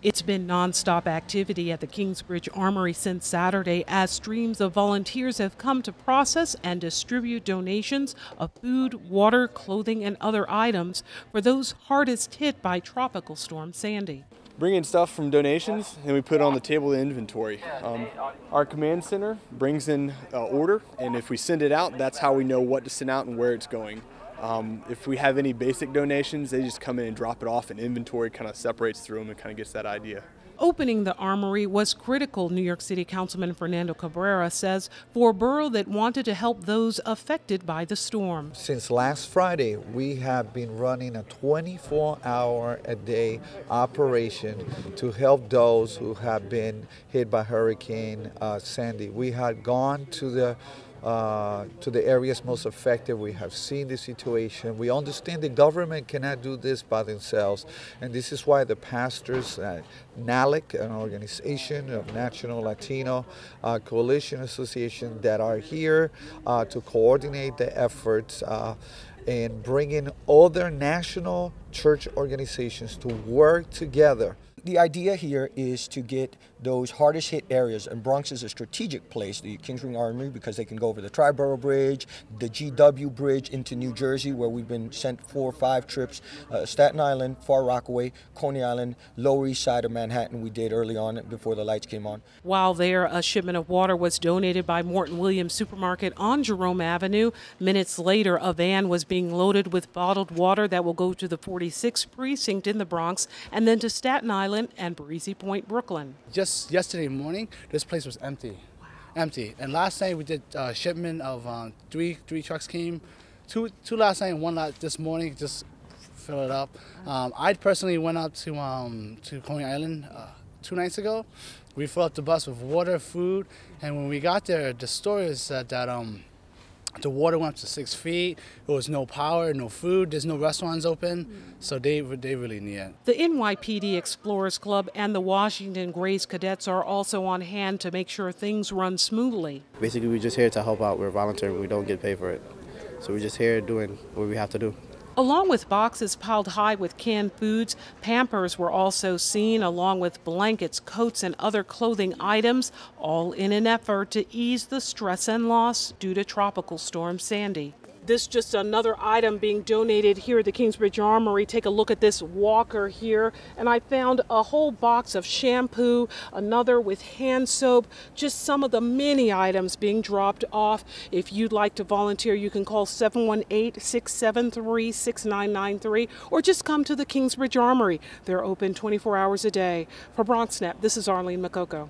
It's been nonstop activity at the Kingsbridge Armory since Saturday as streams of volunteers have come to process and distribute donations of food, water, clothing, and other items for those hardest hit by Tropical Storm Sandy. Bring in stuff from donations and we put it on the table in inventory. Our command center brings in order, and if we send it out, that's how we know what to send out and where it's going. If we have any basic donations, they just come in and drop it off, and inventory kind of separates through them and kind of gets that idea. Opening the armory was critical, New York City Councilman Cabrera says, for a borough that wanted to help those affected by the storm. Since last Friday, we have been running a 24-hour-a-day operation to help those who have been hit by Hurricane Sandy. We had gone to the areas most affected. We have seen the situation. We understand the government cannot do this by themselves, and this is why the pastors at NALIC, an organization of National Latino Coalition Association, that are here to coordinate the efforts and bring in other national church organizations to work together. The idea here is to get those hardest hit areas, and Bronx is a strategic place, the Kingsbridge Armory, because they can go over the Triborough Bridge, the GW Bridge into New Jersey, where we've been sent 4 or 5 trips, Staten Island, Far Rockaway, Coney Island, Lower East Side of Manhattan we did early on before the lights came on. While there, a shipment of water was donated by Morton Williams Supermarket on Jerome Avenue. Minutes later, a van was being loaded with bottled water that will go to the 46th precinct in the Bronx and then to Staten Island and Breezy Point, Brooklyn. Just yesterday morning, this place was empty. Wow. Empty. And last night we did a shipment of 3 trucks came, two last night and 1 this morning, just fill it up. I personally went out to Coney Island 2 nights ago. We filled up the bus with water, food, and when we got there, the story said that the water went up to 6 feet. There was no power, no food. There's no restaurants open, so they really need it. The NYPD Explorers Club and the Washington Grays Cadets are also on hand to make sure things run smoothly. Basically, we're just here to help out. We're volunteering. We don't get paid for it, so we're just here doing what we have to do. Along with boxes piled high with canned foods, Pampers were also seen, along with blankets, coats, and other clothing items, all in an effort to ease the stress and loss due to Tropical Storm Sandy. This just another item being donated here at the Kingsbridge Armory. Take a look at this walker here, and I found a whole box of shampoo, another with hand soap, just some of the many items being dropped off. If you'd like to volunteer, you can call 718-673-6993 or just come to the Kingsbridge Armory. They're open 24 hours a day. For BronxNet, this is Arlene Makoko.